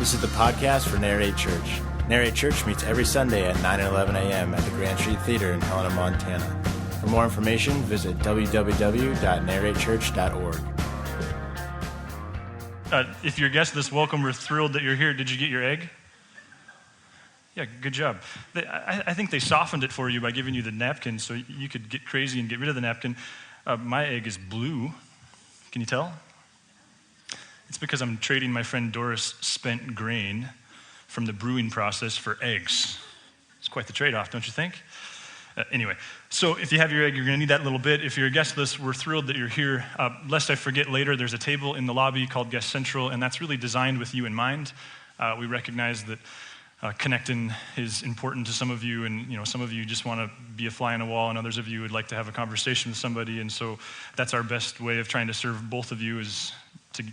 This is the podcast for Narrate Church. Narrate Church meets every Sunday at 9 and 11 a.m. at the Grand Street Theater in Helena, Montana. For more information, visit www.narratechurch.org. If you're a guest of this, welcome. We're thrilled that you're here. Did you get your egg? Yeah, good job. I think they softened it for you by giving you the napkin so you could get crazy and get rid of the napkin. My egg is blue. Can you tell? It's because I'm trading my friend Doris' spent grain from the brewing process for eggs. It's quite the trade-off, don't you think? Anyway, so if you have your egg, you're going to need that little bit. If you're a guest list, we're thrilled that you're here. Lest I forget later, there's a table in the lobby called Guest Central, and that's really designed with you in mind. We recognize that connecting is important to some of you, and some of you just want to be a fly on a wall, and others of you would like to have a conversation with somebody, and so that's our best way of trying to serve both of you, is to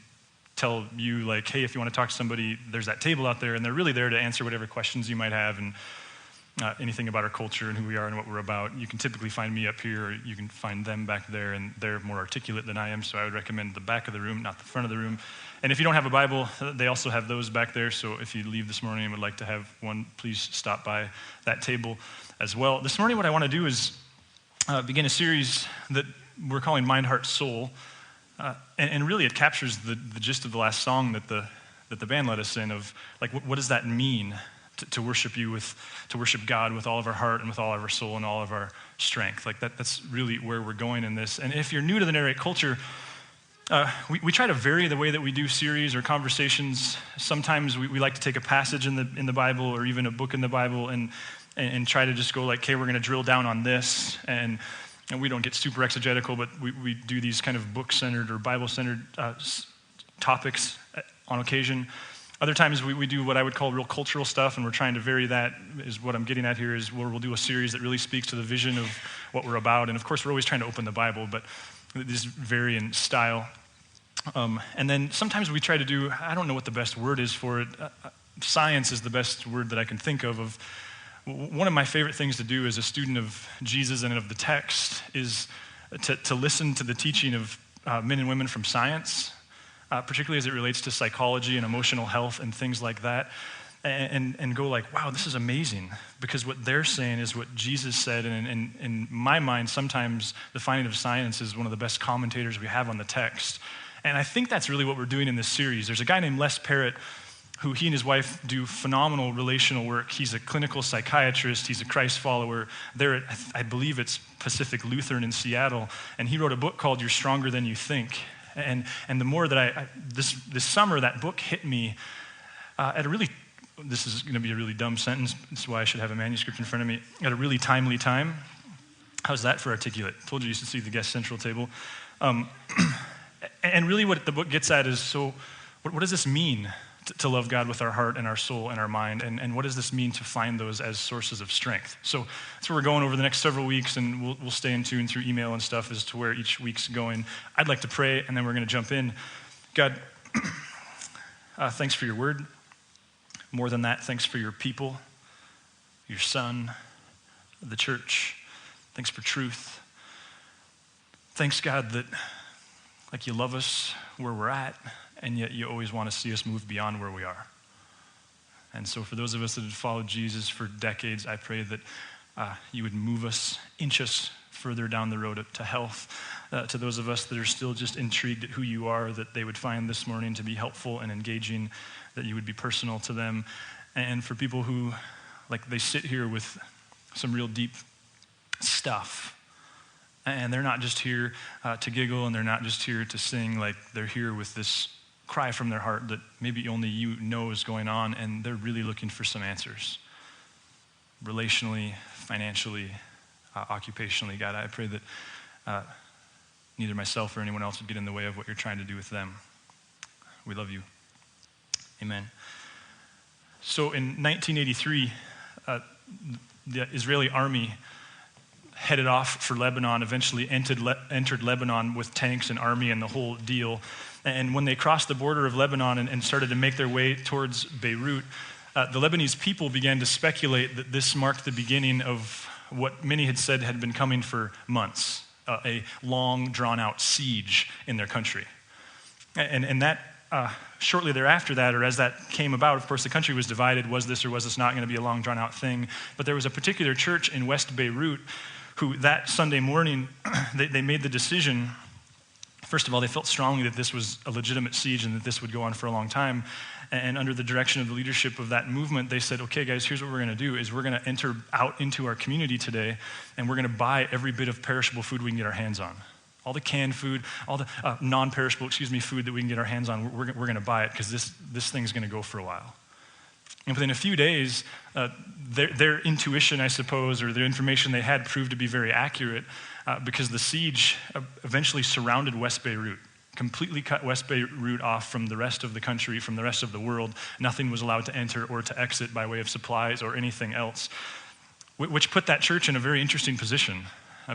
tell you, like, hey, if you want to talk to somebody, there's that table out there, and they're really there to answer whatever questions you might have, and anything about our culture and who we are and what we're about. You can typically find me up here, or you can find them back there, and they're more articulate than I am, so I would recommend the back of the room, not the front of the room. And if you don't have a Bible, they also have those back there, so if you leave this morning and would like to have one, please stop by that table as well. This morning, what I want to do is begin a series that we're calling Mind, Heart, Soul, and really it captures the gist of the last song that the band led us in, of like, what does that mean to worship to worship God with all of our heart and with all of our soul and all of our strength. Like that's really where we're going in this. And if you're new to the Narrate culture, we try to vary the way that we do series or conversations. Sometimes we like to take a passage in the Bible or even a book in the Bible and try to just go like, okay, we're going to drill down on this. And we don't get super exegetical, but we do these kind of book-centered or Bible-centered topics on occasion. Other times we do what I would call real cultural stuff, and we're trying to vary that, is what I'm getting at here, is where we'll do a series that really speaks to the vision of what we're about. And of course, we're always trying to open the Bible, but these vary in style. And then sometimes we try to do, I don't know what the best word is for it. Science is the best word that I can think of. One of my favorite things to do as a student of Jesus and of the text is to listen to the teaching of men and women from science, particularly as it relates to psychology and emotional health and things like that, and go like, wow, this is amazing, because what they're saying is what Jesus said, and in my mind, sometimes the finding of science is one of the best commentators we have on the text. And I think that's really what we're doing in this series. There's a guy named Les Parrott who he and his wife do phenomenal relational work. He's a clinical psychiatrist. He's a Christ follower. They're at, I believe it's Pacific Lutheran in Seattle, and he wrote a book called You're Stronger Than You Think. And the more that this summer, that book hit me at a really, this is going to be a really dumb sentence, that's why I should have a manuscript in front of me, at a really timely time. How's that for articulate? Told you should see the Guest Central table. And really what the book gets at is, so what does this mean to love God with our heart and our soul and our mind, and what does this mean to find those as sources of strength? So that's where we're going over the next several weeks, and we'll stay in tune through email and stuff as to where each week's going. I'd like to pray, and then we're going to jump in. God, thanks for your word. More than that, thanks for your people, your son, the church. Thanks for truth. Thanks, God, that like you love us where we're at, and yet you always want to see us move beyond where we are. And so for those of us that have followed Jesus for decades, I pray that you would move us, inch us further down the road to health. To those of us that are still just intrigued at who you are, that they would find this morning to be helpful and engaging, that you would be personal to them. And for people who, like, they sit here with some real deep stuff, and they're not just here to giggle, and they're not just here to sing, like they're here with this cry from their heart that maybe only you know is going on, and they're really looking for some answers. Relationally, financially, occupationally, God, I pray that neither myself or anyone else would get in the way of what you're trying to do with them. We love you. Amen. So in 1983, the Israeli army headed off for Lebanon, eventually entered Lebanon with tanks and army and the whole deal. And when they crossed the border of Lebanon and started to make their way towards Beirut, the Lebanese people began to speculate that this marked the beginning of what many had said had been coming for months, a long, drawn-out siege in their country. And that shortly thereafter that, or as that came about, of course, the country was divided. Was this or was this not going to be a long, drawn-out thing? But there was a particular church in West Beirut who that Sunday morning, they made the decision. First of all, they felt strongly that this was a legitimate siege and that this would go on for a long time. And under the direction of the leadership of that movement, they said, okay, guys, here's what we're going to do is we're going to enter out into our community today, and we're going to buy every bit of perishable food we can get our hands on. All the canned food, all the non-perishable, food that we can get our hands on, we're going to buy it because this thing's going to go for a while. And within a few days, their intuition, I suppose, or the information they had proved to be very accurate because the siege eventually surrounded West Beirut, completely cut West Beirut off from the rest of the country, from the rest of the world. Nothing was allowed to enter or to exit by way of supplies or anything else, which put that church in a very interesting position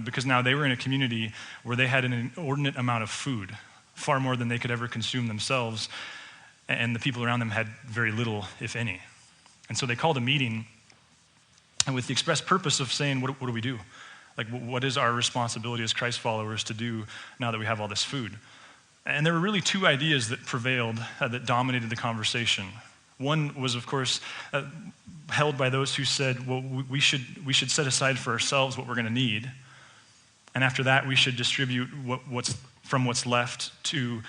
because now they were in a community where they had an inordinate amount of food, far more than they could ever consume themselves, and the people around them had very little, if any. And so they called a meeting, and with the express purpose of saying, what do we do? Like, what is our responsibility as Christ followers to do now that we have all this food? And there were really two ideas that prevailed, that dominated the conversation. One was, of course, held by those who said, well, we should set aside for ourselves what we're going to need, and after that, we should distribute what's left to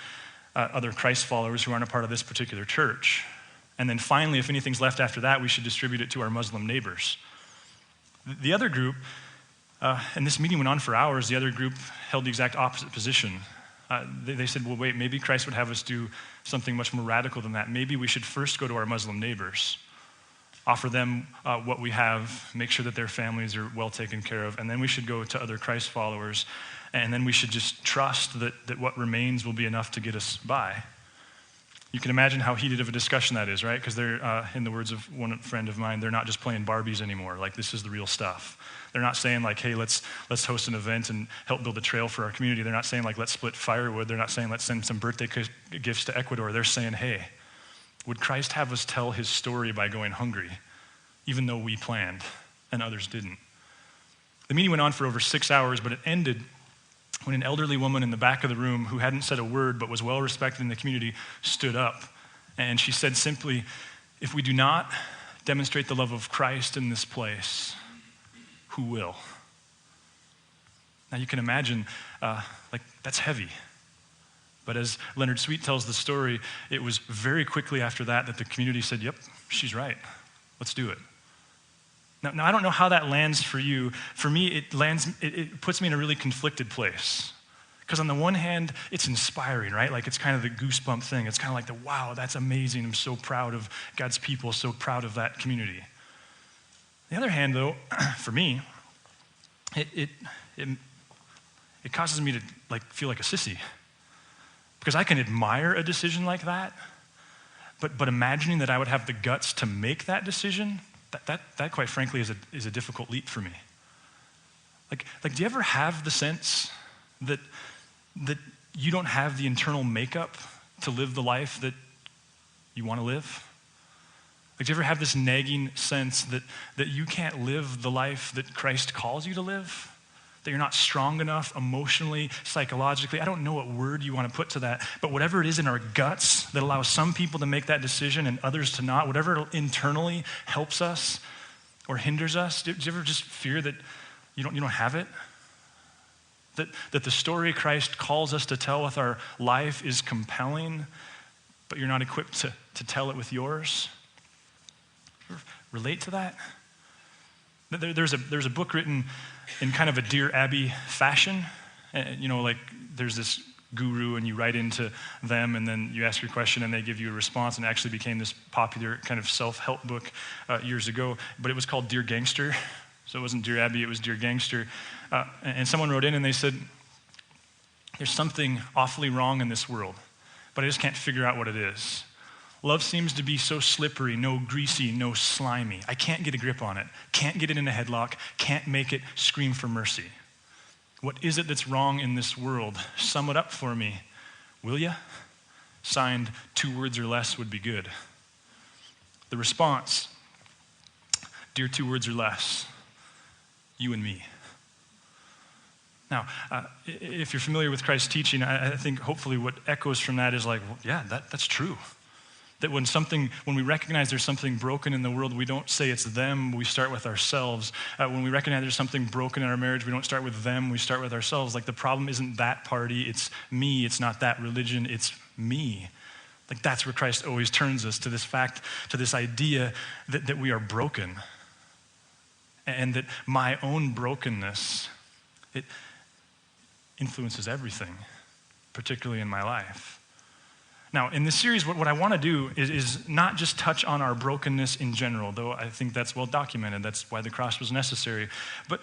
other Christ followers who aren't a part of this particular church. And then finally, if anything's left after that, we should distribute it to our Muslim neighbors. The other group, and this meeting went on for hours, the other group held the exact opposite position. They said, well, wait, maybe Christ would have us do something much more radical than that. Maybe we should first go to our Muslim neighbors, offer them what we have, make sure that their families are well taken care of, and then we should go to other Christ followers, and then we should just trust that what remains will be enough to get us by. You can imagine how heated of a discussion that is, right? Because they're, in the words of one friend of mine, they're not just playing Barbies anymore. Like, this is the real stuff. They're not saying, like, hey, let's host an event and help build a trail for our community. They're not saying, like, let's split firewood. They're not saying, let's send some birthday gifts to Ecuador. They're saying, hey, would Christ have us tell his story by going hungry, even though we planned and others didn't? The meeting went on for over 6 hours, but it ended when an elderly woman in the back of the room who hadn't said a word but was well respected in the community stood up. And she said simply, if we do not demonstrate the love of Christ in this place, who will? Now you can imagine, that's heavy. But as Leonard Sweet tells the story, it was very quickly after that the community said, yep, she's right. Let's do it. Now, I don't know how that lands for you. For me, it puts me in a really conflicted place. Because on the one hand, it's inspiring, right? Like, it's kind of the goosebump thing. It's kind of like wow, that's amazing. I'm so proud of God's people, so proud of that community. On the other hand, though, for me, it causes me to feel like a sissy. Because I can admire a decision like that, but imagining that I would have the guts to make that decision, that quite frankly is a difficult leap for me. Like, do you ever have the sense that you don't have the internal makeup to live the life that you want to live? Like, do you ever have this nagging sense that you can't live the life that Christ calls you to live? That you're not strong enough emotionally, psychologically? I don't know what word you want to put to that, but whatever it is in our guts that allows some people to make that decision and others to not, whatever internally helps us or hinders us, do you ever just fear that you don't have it? That the story Christ calls us to tell with our life is compelling, but you're not equipped to tell it with yours? Relate to that? There's a book written in kind of a Dear Abby fashion. There's this guru and you write into them and then you ask your question and they give you a response, and it actually became this popular kind of self-help book years ago, but it was called Dear Gangster. So it wasn't Dear Abby, it was Dear Gangster. And someone wrote in and they said, there's something awfully wrong in this world, but I just can't figure out what it is. Love seems to be so slippery, no greasy, no slimy. I can't get a grip on it, can't get it in a headlock, can't make it scream for mercy. What is it that's wrong in this world? Sum it up for me, will ya? Signed, 2 words or less would be good. The response, dear 2 words or less, you and me. Now, if you're familiar with Christ's teaching, I think hopefully what echoes from that is like, well, yeah, that's true. That when we recognize there's something broken in the world, we don't say it's them, we start with ourselves. When we recognize there's something broken in our marriage, we don't start with them, we start with ourselves. Like the problem isn't that party, it's me. It's not that religion, it's me. Like that's where Christ always turns us, to this fact, to this idea that we are broken. And that my own brokenness, it influences everything, particularly in my life. Now, in this series, what I want to do is not just touch on our brokenness in general, though I think that's well documented. That's why the cross was necessary. But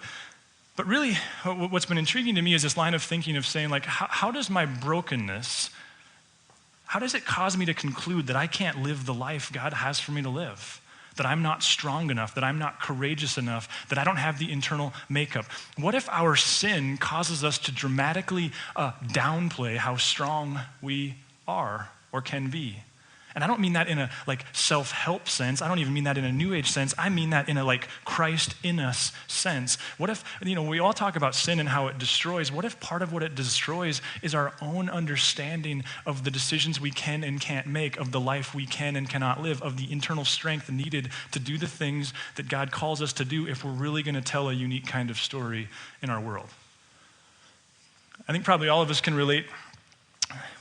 really, what's been intriguing to me is this line of thinking of saying, like, how does my brokenness, how does it cause me to conclude that I can't live the life God has for me to live? That I'm not strong enough, that I'm not courageous enough, that I don't have the internal makeup? What if our sin causes us to dramatically downplay how strong we are or can be? And I don't mean that in a like self-help sense. I don't even mean that in a New Age sense. I mean that in a like Christ in us sense. What if, we all talk about sin and how it destroys. What if part of what it destroys is our own understanding of the decisions we can and can't make, of the life we can and cannot live, of the internal strength needed to do the things that God calls us to do if we're really going to tell a unique kind of story in our world? I think probably all of us can relate,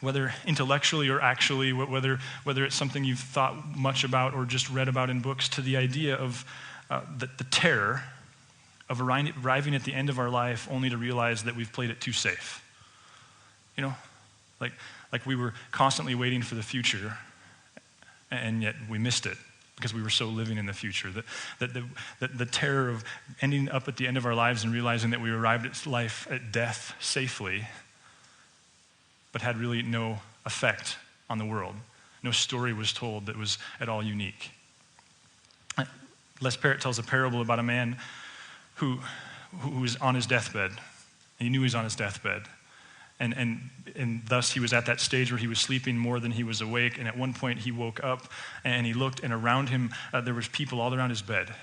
whether intellectually or actually, whether it's something you've thought much about or just read about in books, to the idea of the terror of arriving at the end of our life only to realize that we've played it too safe. Like we were constantly waiting for the future, and yet we missed it because we were so living in the future. The terror of ending up at the end of our lives and realizing that we arrived at death safely, but had really no effect on the world. No story was told that was at all unique. Les Parrott tells a parable about a man who was on his deathbed, and he knew he was on his deathbed. And thus he was at that stage where he was sleeping more than he was awake, and at one point he woke up and he looked, and around him there was people all around his bed.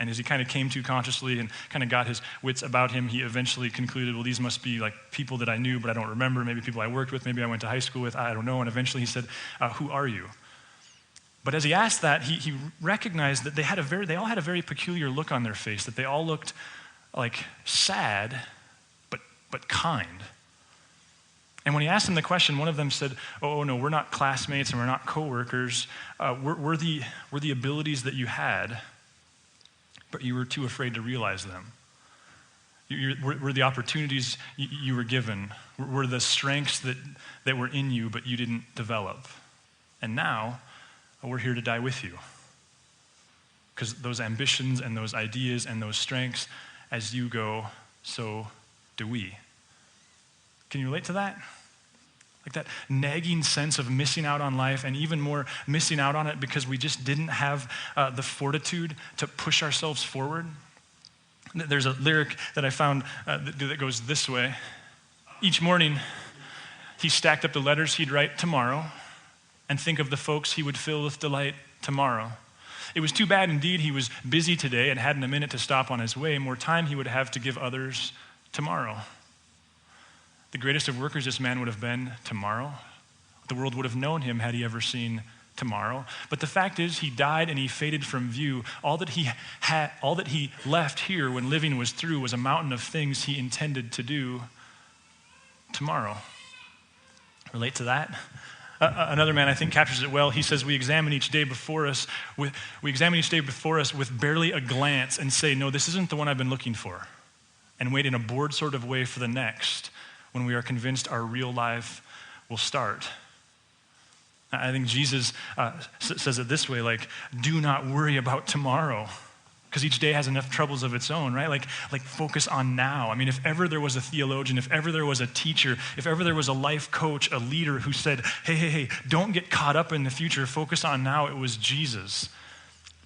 And as he kind of came to consciously and kind of got his wits about him, he eventually concluded, well, these must be like people that I knew, but I don't remember. Maybe people I worked with, maybe I went to high school with, I don't know. And eventually he said, who are you? But as he asked that, he recognized that they all had a very peculiar look on their face, that they all looked like sad, but kind. And when he asked them the question, one of them said, oh no, we're not classmates and we're not coworkers. We're the abilities that you had, but you were too afraid to realize them. Were the opportunities you were given, were the strengths that were in you, but you didn't develop. And now, we're here to die with you. Because those ambitions and those ideas and those strengths, as you go, so do we. Can you relate to that? Like that nagging sense of missing out on life, and even more missing out on it because we just didn't have the fortitude to push ourselves forward. There's a lyric that I found that goes this way. Each morning, he stacked up the letters he'd write tomorrow and think of the folks he would fill with delight tomorrow. It was too bad indeed he was busy today and hadn't a minute to stop on his way, more time he would have to give others tomorrow. The greatest of workers this man would have been tomorrow. The world would have known him had he ever seen tomorrow. But the fact is, he died and he faded from view. All that he left here when living was through was a mountain of things he intended to do tomorrow. Relate to that? Another man I think captures it well. He says, we examine each day before us with barely a glance and say, no, this isn't the one I've been looking for, and wait in a bored sort of way for the next, when we are convinced our real life will start. I think Jesus says it this way, like, do not worry about tomorrow, because each day has enough troubles of its own, right? Like focus on now. I mean, if ever there was a theologian, if ever there was a teacher, if ever there was a life coach, a leader who said, hey, don't get caught up in the future, focus on now, it was Jesus.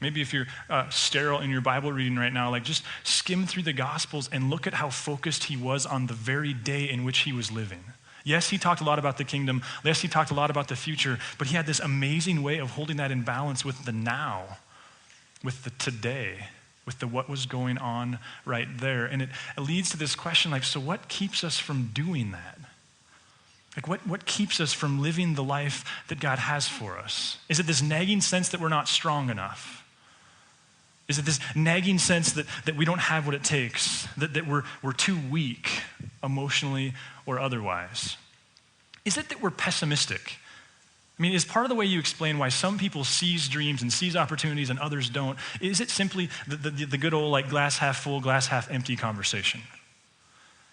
Maybe if you're sterile in your Bible reading right now, like just skim through the Gospels and look at how focused he was on the very day in which he was living. Yes, he talked a lot about the kingdom. Yes, he talked a lot about the future, but he had this amazing way of holding that in balance with the now, with the today. with what was going on right there. And it leads to this question, like, so what keeps us from doing that? Like, what keeps us from living the life that God has for us? Is it this nagging sense that we're not strong enough? Is it this nagging sense that we don't have what it takes, that we're too weak emotionally or otherwise? Is it that we're pessimistic? I mean, is part of the way you explain why some people seize dreams and seize opportunities and others don't, is it simply the good old like glass half full, glass half empty conversation?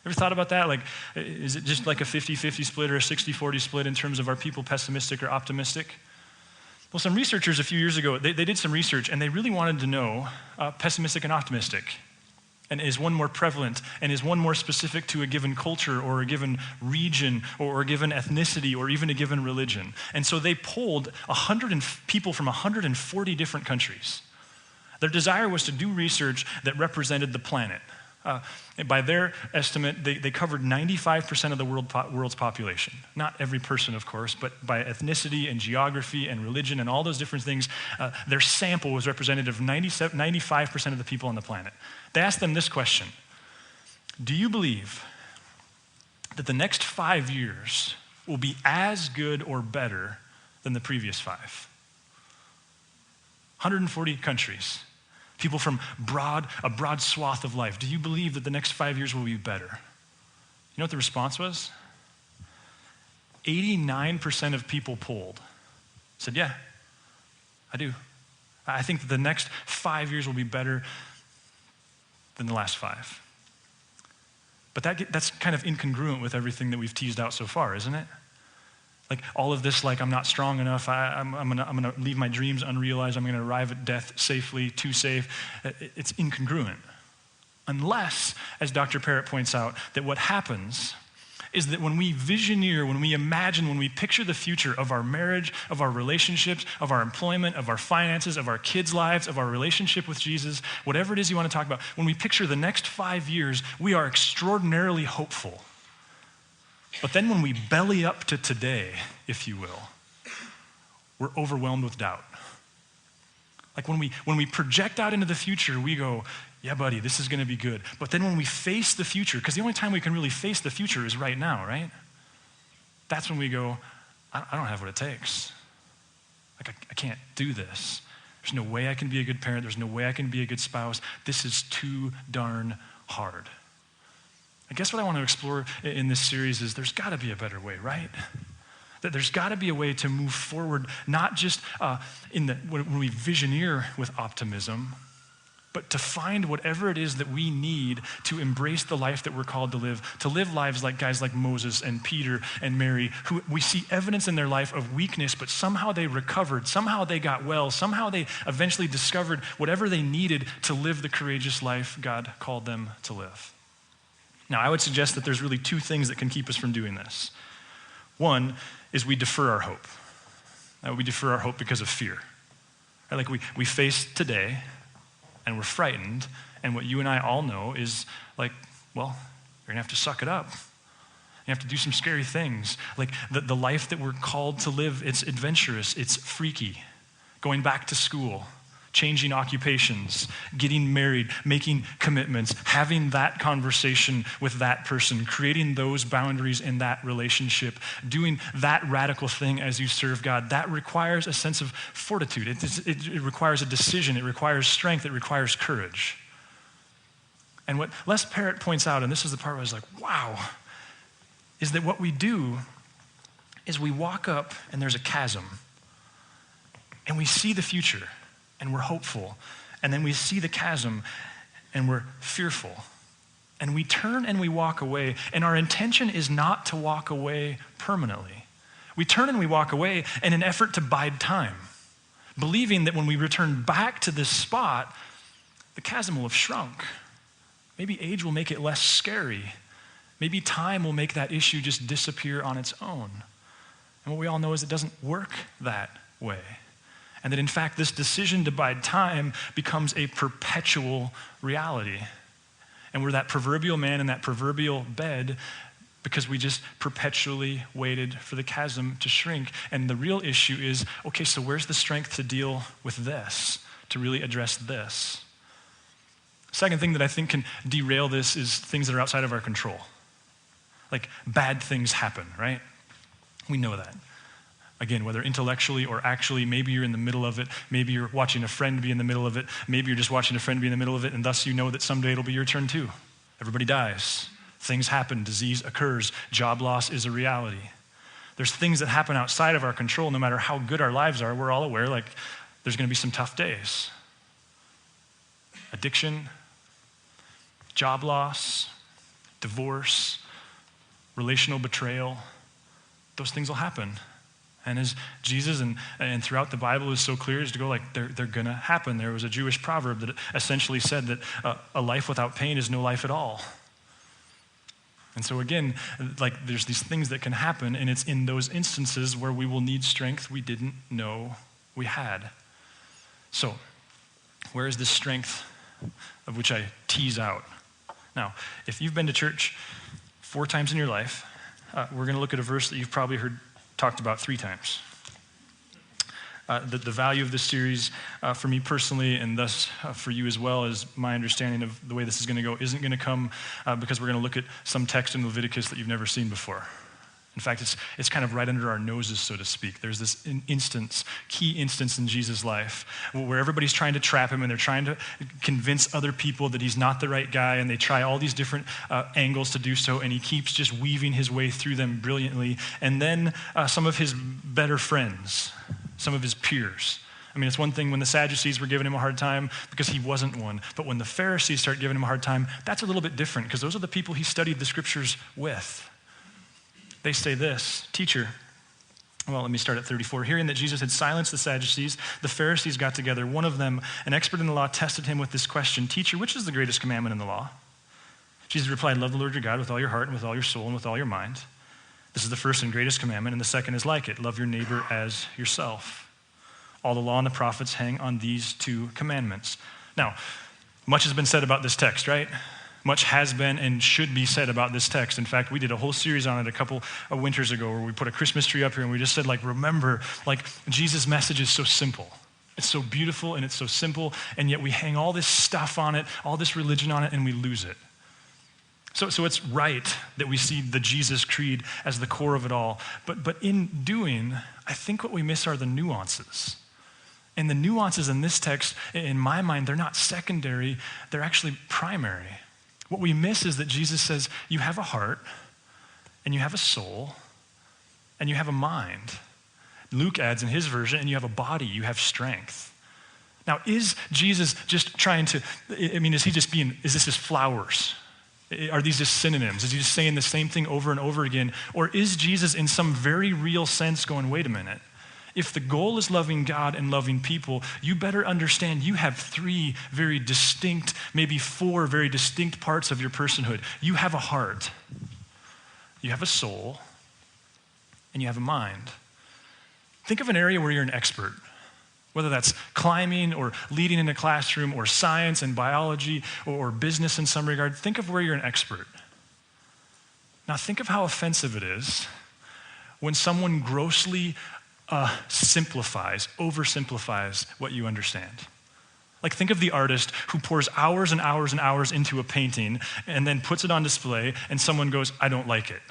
Ever thought about that? Like, is it just like a 50-50 split or a 60-40 split in terms of are people pessimistic or optimistic? Well, some researchers a few years ago, they did some research and they really wanted to know pessimistic and optimistic. And is one more prevalent? And is one more specific to a given culture or a given region or a given ethnicity or even a given religion? And so they polled people from 140 different countries. Their desire was to do research that represented the planet. And by their estimate, they covered 95% of the world's population. Not every person, of course, but by ethnicity and geography and religion and all those different things, their sample was representative of 95% of the people on the planet. They asked them this question: do you believe that the next 5 years will be as good or better than the previous 5? 140 countries. People from a broad swath of life. Do you believe that the next 5 years will be better? You know what the response was? 89% of people polled said, yeah, I do. I think that the next 5 years will be better than the last 5. But that's kind of incongruent with everything that we've teased out so far, isn't it? Like all of this, like I'm not strong enough, I'm gonna leave my dreams unrealized, I'm gonna arrive at death safely, too safe. It's incongruent. Unless, as Dr. Parrott points out, that what happens is that when we visioneer, when we imagine, when we picture the future of our marriage, of our relationships, of our employment, of our finances, of our kids' lives, of our relationship with Jesus, whatever it is you want to talk about, when we picture the next 5 years, we are extraordinarily hopeful. But then when we belly up to today, if you will, we're overwhelmed with doubt. Like when we project out into the future, we go, yeah, buddy, this is going to be good. But then when we face the future, because the only time we can really face the future is right now, right? That's when we go, I don't have what it takes. Like I can't do this. There's no way I can be a good parent. There's no way I can be a good spouse. This is too darn hard. I guess what I want to explore in this series is there's got to be a better way, right? That there's got to be a way to move forward, not just when we visioneer with optimism, but to find whatever it is that we need to embrace the life that we're called to live lives like guys like Moses and Peter and Mary, who we see evidence in their life of weakness, but somehow they recovered, somehow they got well, somehow they eventually discovered whatever they needed to live the courageous life God called them to live. Now, I would suggest that there's really 2 things that can keep us from doing this. One is we defer our hope. We defer our hope because of fear. Right? Like we face today and we're frightened, and what you and I all know is like, well, you're gonna have to suck it up. You have to do some scary things. Like the life that we're called to live, it's adventurous, it's freaky. Going back to school, changing occupations, getting married, making commitments, having that conversation with that person, creating those boundaries in that relationship, doing that radical thing as you serve God, that requires a sense of fortitude. It requires a decision. It requires strength. It requires courage. And what Les Parrott points out, and this is the part where I was like, wow, is that what we do is we walk up and there's a chasm and we see the future. And we're hopeful. And then we see the chasm and we're fearful. And we turn and we walk away. And our intention is not to walk away permanently. We turn and we walk away in an effort to bide time, believing that when we return back to this spot, the chasm will have shrunk. Maybe age will make it less scary. Maybe time will make that issue just disappear on its own. And what we all know is it doesn't work that way. And that in fact, this decision to bide time becomes a perpetual reality. And we're that proverbial man in that proverbial bed because we just perpetually waited for the chasm to shrink. And the real issue is, okay, so where's the strength to deal with this, to really address this? Second thing that I think can derail this is things that are outside of our control. Like bad things happen, right? We know that. Again, whether intellectually or actually, maybe you're in the middle of it. Maybe you're watching a friend be in the middle of it. Maybe you're just watching a friend be in the middle of it, and thus you know that someday it'll be your turn too. Everybody dies. Things happen. Disease occurs. Job loss is a reality. There's things that happen outside of our control. No matter how good our lives are, we're all aware, like, there's going to be some tough days. Addiction, job loss, divorce, relational betrayal, those things will happen. And as Jesus and throughout the Bible is so clear, is to go like, they're going to happen. There was a Jewish proverb that essentially said that a life without pain is no life at all. And so again, like there's these things that can happen, and it's in those instances where we will need strength we didn't know we had. So, where is this strength of which I tease out? Now, if you've been to church 4 times in your life, we're going to look at a verse that you've probably heard talked about 3 times. The value of this series for me personally, and thus for you as well, is my understanding of the way this is going to go isn't going to come because we're going to look at some text in Leviticus that you've never seen before. In fact, it's kind of right under our noses, so to speak. There's this key instance in Jesus' life where everybody's trying to trap him, and they're trying to convince other people that he's not the right guy, and they try all these different angles to do so, and he keeps just weaving his way through them brilliantly. And then some of his better friends, some of his peers. I mean, it's one thing when the Sadducees were giving him a hard time because he wasn't one, but when the Pharisees start giving him a hard time, that's a little bit different because those are the people he studied the scriptures with. They say this, "Teacher," well, let me start at 34. "Hearing that Jesus had silenced the Sadducees, the Pharisees got together. One of them, an expert in the law, tested him with this question, 'Teacher, which is the greatest commandment in the law?' Jesus replied, 'Love the Lord your God with all your heart and with all your soul and with all your mind. This is the first and greatest commandment, and the second is like it. Love your neighbor as yourself. All the law and the prophets hang on these 2 commandments.'" Now, much has been said about this text, right? Much has been and should be said about this text. In fact, we did a whole series on it a couple of winters ago where we put a Christmas tree up here and we just said, like, remember, like, Jesus' message is so simple. It's so beautiful and it's so simple, and yet we hang all this stuff on it, all this religion on it, and we lose it. So it's right that we see the Jesus creed as the core of it all. But in doing, I think what we miss are the nuances. And the nuances in this text, in my mind, they're not secondary, they're actually primary. What we miss is that Jesus says, you have a heart, and you have a soul, and you have a mind. Luke adds in his version, and you have a body, you have strength. Now, is Jesus just trying to, is this just flowers? Are these just synonyms? Is he just saying the same thing over and over again? Or is Jesus in some very real sense going, wait a minute, if the goal is loving God and loving people, you better understand you have 3 very distinct, maybe 4 very distinct parts of your personhood. You have a heart, you have a soul, and you have a mind. Think of an area where you're an expert, whether that's climbing or leading in a classroom or science and biology or business in some regard. Think of where you're an expert. Now think of how offensive it is when someone grossly oversimplifies what you understand. Like, think of the artist who pours hours and hours and hours into a painting and then puts it on display and someone goes, I don't like it.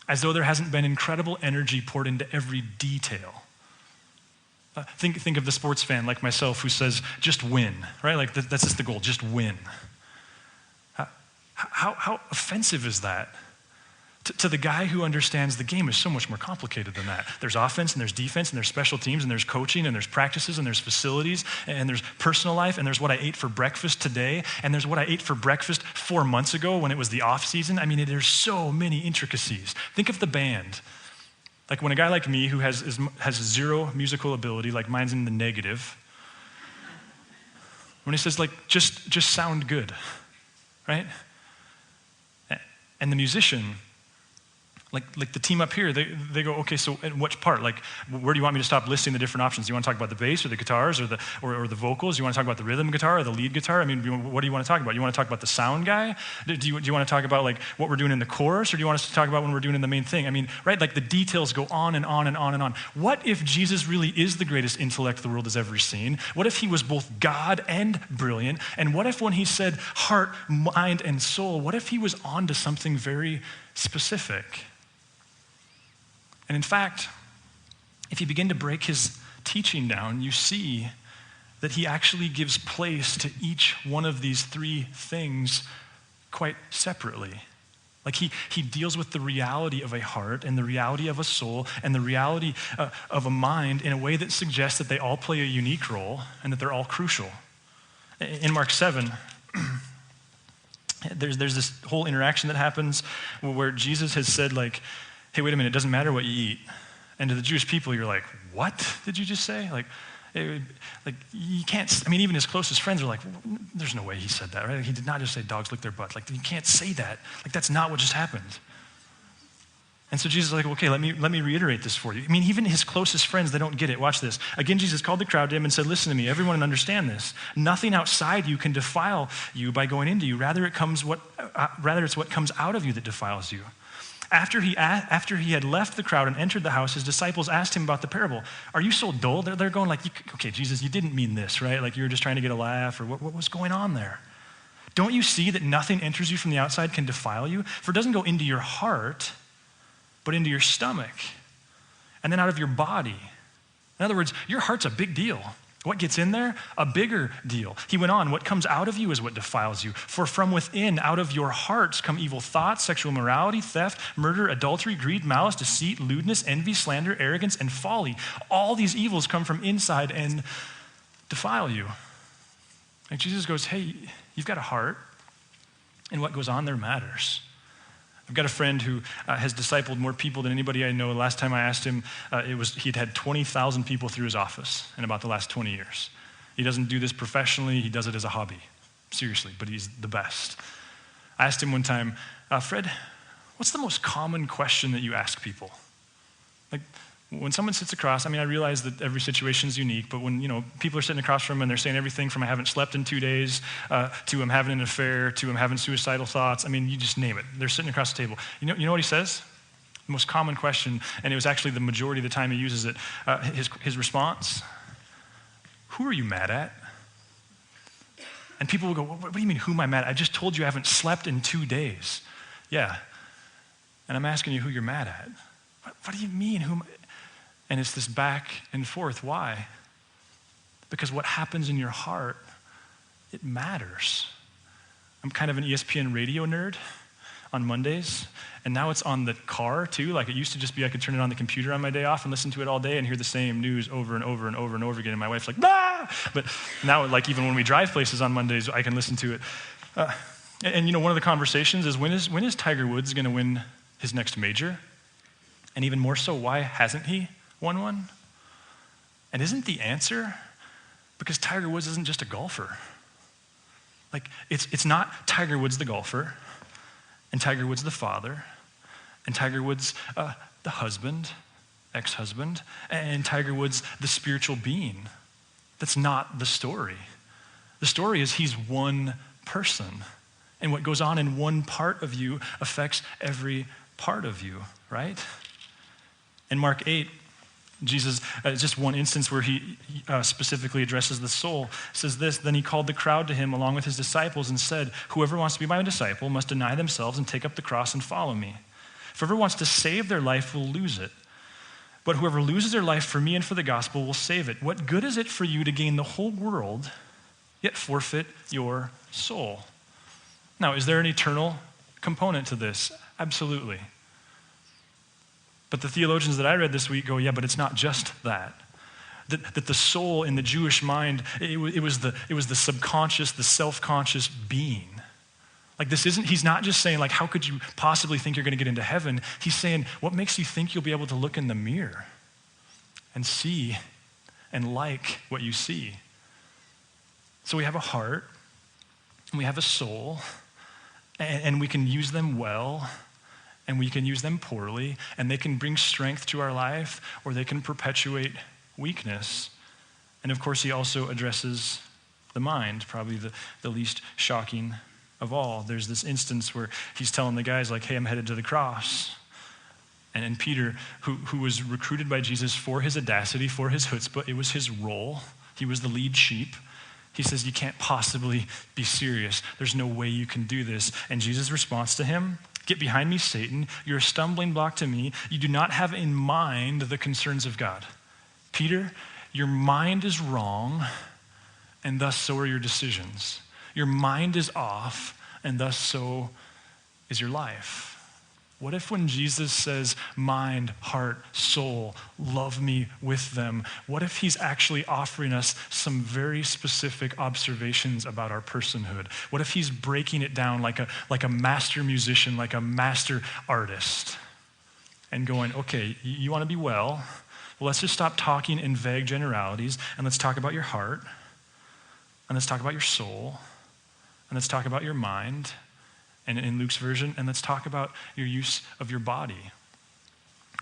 As though there hasn't been incredible energy poured into every detail. Think of the sports fan like myself who says, just win, right? Like, that's just the goal, just win. How offensive is that? To the guy who understands the game is so much more complicated than that. There's offense and there's defense and there's special teams and there's coaching and there's practices and there's facilities and there's personal life and there's what I ate for breakfast today and there's what I ate for breakfast 4 months ago when it was the off season. There's so many intricacies. Think of the band. Like when a guy like me who has 0 musical ability, like mine's in the negative, when he says like, just sound good, right? And the musician, Like the team up here, they go, okay, so in which part? Like, where do you want me to stop listing the different options? Do you want to talk about the bass or the guitars or the vocals? Do you want to talk about the rhythm guitar or the lead guitar? I mean, what do you want to talk about? You want to talk about the sound guy? Do you want to talk about like what we're doing in the chorus, or do you want us to talk about when we're doing in the main thing? I mean, right? Like the details go on and on and on and on. What if Jesus really is the greatest intellect the world has ever seen? What if he was both God and brilliant? And what if when he said heart, mind, and soul, what if he was on to something very specific? And in fact, if you begin to break his teaching down, you see that he actually gives place to each one of these three things quite separately. Like he deals with the reality of a heart and the reality of a soul and the reality of a mind in a way that suggests that they all play a unique role and that they're all crucial. In Mark 7, there's this whole interaction that happens where Jesus has said like, hey, wait a minute, it doesn't matter what you eat. And to the Jewish people, you're like, what did you just say? Like you can't, I mean, even his closest friends are like, there's no way he said that, right? He did not just say dogs lick their butt. Like, you can't say that. Like, that's not what just happened. And so Jesus is like, okay, let me reiterate this for you. I mean, even his closest friends, they don't get it. Watch this. Again, Jesus called the crowd to him and said, listen to me, everyone understand this. Nothing outside you can defile you by going into you. Rather, it's what comes out of you that defiles you. After he had left the crowd and entered the house, his disciples asked him about the parable. Are you so dull? They're going like, okay, Jesus, you didn't mean this, right? Like you were just trying to get a laugh, or what was going on there? Don't you see that nothing enters you from the outside can defile you? For it doesn't go into your heart, but into your stomach, and then out of your body. In other words, your heart's a big deal. What gets in there? A bigger deal. He went on, what comes out of you is what defiles you. For from within, out of your hearts come evil thoughts, sexual immorality, theft, murder, adultery, greed, malice, deceit, lewdness, envy, slander, arrogance, and folly. All these evils come from inside and defile you. And Jesus goes, hey, you've got a heart, and what goes on there matters. I've got a friend who has discipled more people than anybody I know. Last time I asked him, he'd had 20,000 people through his office in about the last 20 years. He doesn't do this professionally, he does it as a hobby. Seriously, but he's the best. I asked him one time, Fred, what's the most common question that you ask people? Like, when someone sits across, I mean, I realize that every situation is unique, but when, people are sitting across from him and they're saying everything from I haven't slept in 2 days to I'm having an affair to I'm having suicidal thoughts, I mean, you just name it. They're sitting across the table. You know what he says? The most common question, and it was actually the majority of the time he uses it, his response, who are you mad at? And people will go, what do you mean, who am I mad at? I just told you I haven't slept in 2 days. Yeah. And I'm asking you who you're mad at. What do you mean? And it's this back and forth. Why? Because what happens in your heart, it matters. I'm kind of an ESPN radio nerd on Mondays, and now it's on the car too. Like it used to just be I could turn it on the computer on my day off and listen to it all day and hear the same news over and over and over and over again. And my wife's like, bah! But now, like even when we drive places on Mondays, I can listen to it. And one of the conversations is when is Tiger Woods going to win his next major? And even more so, why hasn't he won one? And isn't the answer because Tiger Woods isn't just a golfer? Like, it's not Tiger Woods the golfer, and Tiger Woods the father, and Tiger Woods the husband, ex-husband, and Tiger Woods the spiritual being. That's not the story. The story is he's one person, and what goes on in one part of you affects every part of you, right? In Mark 8, Jesus, just one instance where he specifically addresses the soul, says this, then he called the crowd to him along with his disciples and said, whoever wants to be my disciple must deny themselves and take up the cross and follow me. If whoever wants to save their life will lose it. But whoever loses their life for me and for the gospel will save it. What good is it for you to gain the whole world, yet forfeit your soul? Now, is there an eternal component to this? Absolutely. But the theologians that I read this week go, yeah, but it's not just that. That the soul in the Jewish mind, it was the subconscious, the self-conscious being. Like he's not just saying like, how could you possibly think you're going to get into heaven? He's saying, what makes you think you'll be able to look in the mirror and see and like what you see? So we have a heart, and we have a soul, and we can use them well, and we can use them poorly, and they can bring strength to our life, or they can perpetuate weakness. And of course, he also addresses the mind, probably the least shocking of all. There's this instance where he's telling the guys, like, hey, I'm headed to the cross. And Peter, who was recruited by Jesus for his audacity, for his chutzpah, it was his role. He was the lead sheep. He says, you can't possibly be serious. There's no way you can do this. And Jesus' response to him, get behind me, Satan. You're a stumbling block to me. You do not have in mind the concerns of God. Peter, your mind is wrong, and thus so are your decisions. Your mind is off, and thus so is your life. What if when Jesus says, mind, heart, soul, love me with them, what if he's actually offering us some very specific observations about our personhood? What if he's breaking it down like a master musician, like a master artist, and going, okay, you want to be well? Well, let's just stop talking in vague generalities, and let's talk about your heart, and let's talk about your soul, and let's talk about your mind, and in Luke's version, and let's talk about your use of your body.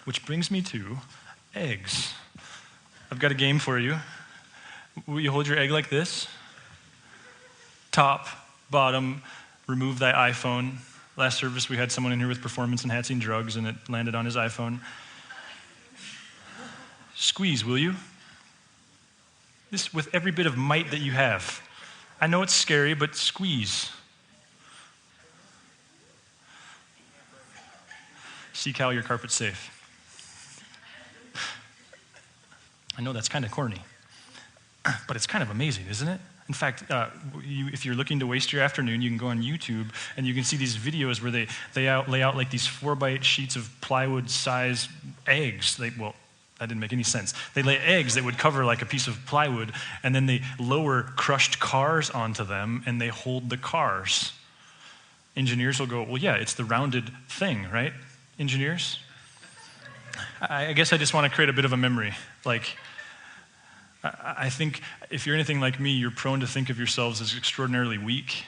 Which brings me to eggs. I've got a game for you. Will you hold your egg like this? Top, bottom, remove thy iPhone. Last service, we had someone in here with performance-enhancing drugs, and it landed on his iPhone. Squeeze, will you? This with every bit of might that you have. I know it's scary, but squeeze. See, Cal, your carpet's safe. I know that's kind of corny, but it's kind of amazing, isn't it? In fact, if you're looking to waste your afternoon, you can go on YouTube and you can see these videos where they lay out like these 4x8 sheets of plywood-size eggs. That didn't make any sense. They lay eggs that would cover like a piece of plywood, and then they lower crushed cars onto them, and they hold the cars. Engineers will go, well, yeah, it's the rounded thing, right? Engineers? I guess I just want to create a bit of a memory. Like, I think if you're anything like me, you're prone to think of yourselves as extraordinarily weak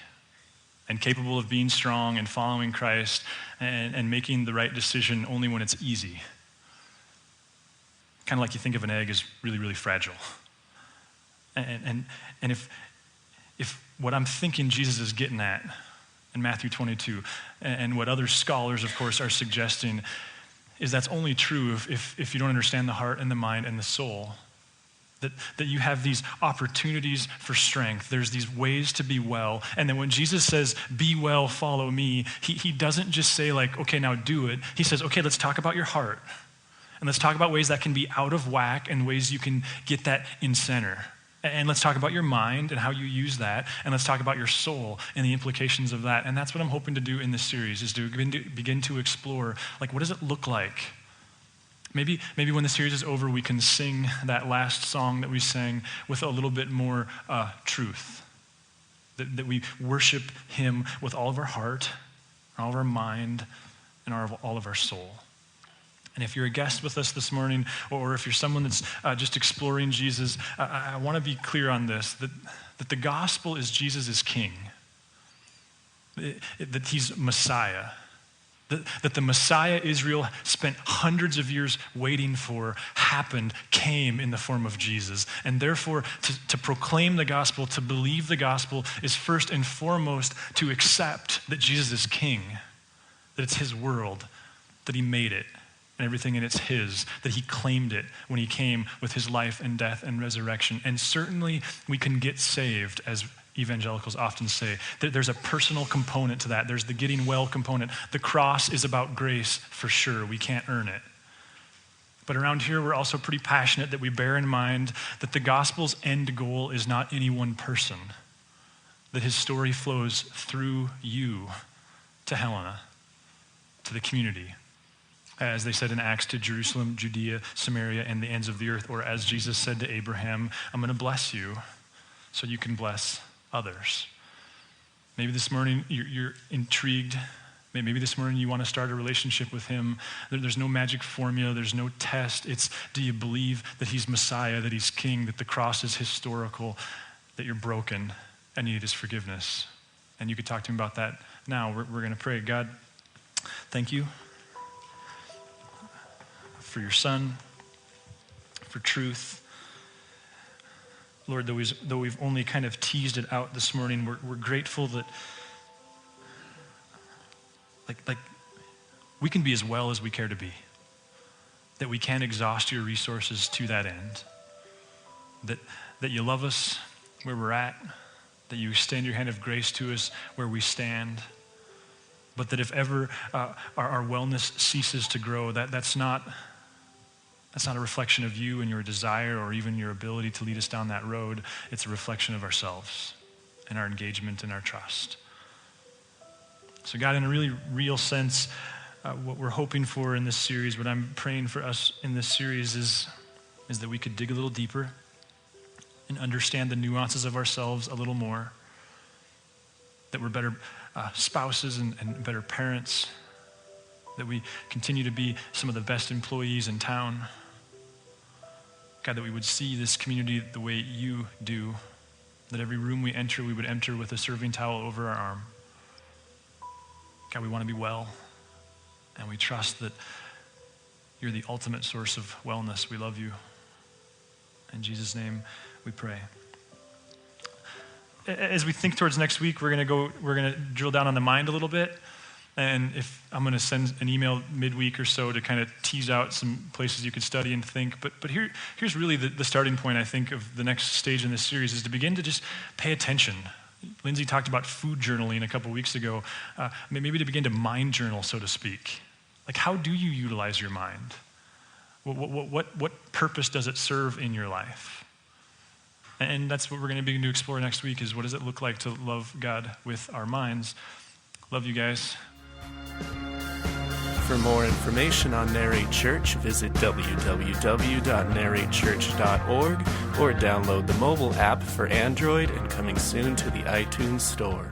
and capable of being strong and following Christ and making the right decision only when it's easy. Kind of like you think of an egg as really, really fragile. And if what I'm thinking Jesus is getting at in Matthew 22, and what other scholars, of course, are suggesting, is that's only true if you don't understand the heart and the mind and the soul. That you have these opportunities for strength. There's these ways to be well. And then when Jesus says, be well, follow me, he doesn't just say like, okay, now do it. He says, okay, let's talk about your heart. And let's talk about ways that can be out of whack and ways you can get that in center. And let's talk about your mind and how you use that. And let's talk about your soul and the implications of that. And that's what I'm hoping to do in this series, is to begin to explore, like, what does it look like? Maybe when the series is over, we can sing that last song that we sang with a little bit more truth. That we worship him with all of our heart, all of our mind, and all of our soul. And if you're a guest with us this morning, or if you're someone that's just exploring Jesus, I want to be clear on this, that the gospel is Jesus is king, that he's Messiah, that the Messiah Israel spent hundreds of years waiting for happened, came in the form of Jesus. And therefore, to proclaim the gospel, to believe the gospel, is first and foremost to accept that Jesus is king, that it's his world, that he made it, and everything in it's his, that he claimed it when he came with his life and death and resurrection. And certainly we can get saved, as evangelicals often say. There's a personal component to that. There's the getting well component. The cross is about grace for sure. We can't earn it. But around here, we're also pretty passionate that we bear in mind that the gospel's end goal is not any one person, that his story flows through you to Helena, to the community. As they said in Acts, to Jerusalem, Judea, Samaria, and the ends of the earth. Or as Jesus said to Abraham, I'm going to bless you so you can bless others. Maybe this morning you're intrigued. Maybe this morning you want to start a relationship with him. There's no magic formula. There's no test. It's, do you believe that he's Messiah, that he's king, that the cross is historical, that you're broken and need his forgiveness? And you could talk to him about that now. We're going to pray. God, thank you for your Son, for truth. Lord, though we've only kind of teased it out this morning, we're grateful that like we can be as well as we care to be, that we can exhaust your resources to that end, that you love us where we're at, that you extend your hand of grace to us where we stand, but that if ever our wellness ceases to grow, that's not a reflection of you and your desire or even your ability to lead us down that road. It's a reflection of ourselves and our engagement and our trust. So God, in a really real sense, what we're hoping for in this series, what I'm praying for us in this series is that we could dig a little deeper and understand the nuances of ourselves a little more, that we're better spouses and better parents, that we continue to be some of the best employees in town. God, that we would see this community the way you do, that every room we enter, we would enter with a serving towel over our arm. God, we want to be well, and we trust that you're the ultimate source of wellness. We love you. In Jesus' name we pray. As we think towards next week, we're going to drill down on the mind a little bit. And if I'm going to send an email midweek or so to kind of tease out some places you could study and think. But here's really the starting point, I think, of the next stage in this series is to begin to just pay attention. Lindsay talked about food journaling a couple weeks ago. Maybe to begin to mind journal, so to speak. Like, how do you utilize your mind? What purpose does it serve in your life? And that's what we're going to begin to explore next week, is what does it look like to love God with our minds? Love you guys. For more information on Narrate Church, visit www.narratechurch.org or download the mobile app for Android and coming soon to the iTunes Store.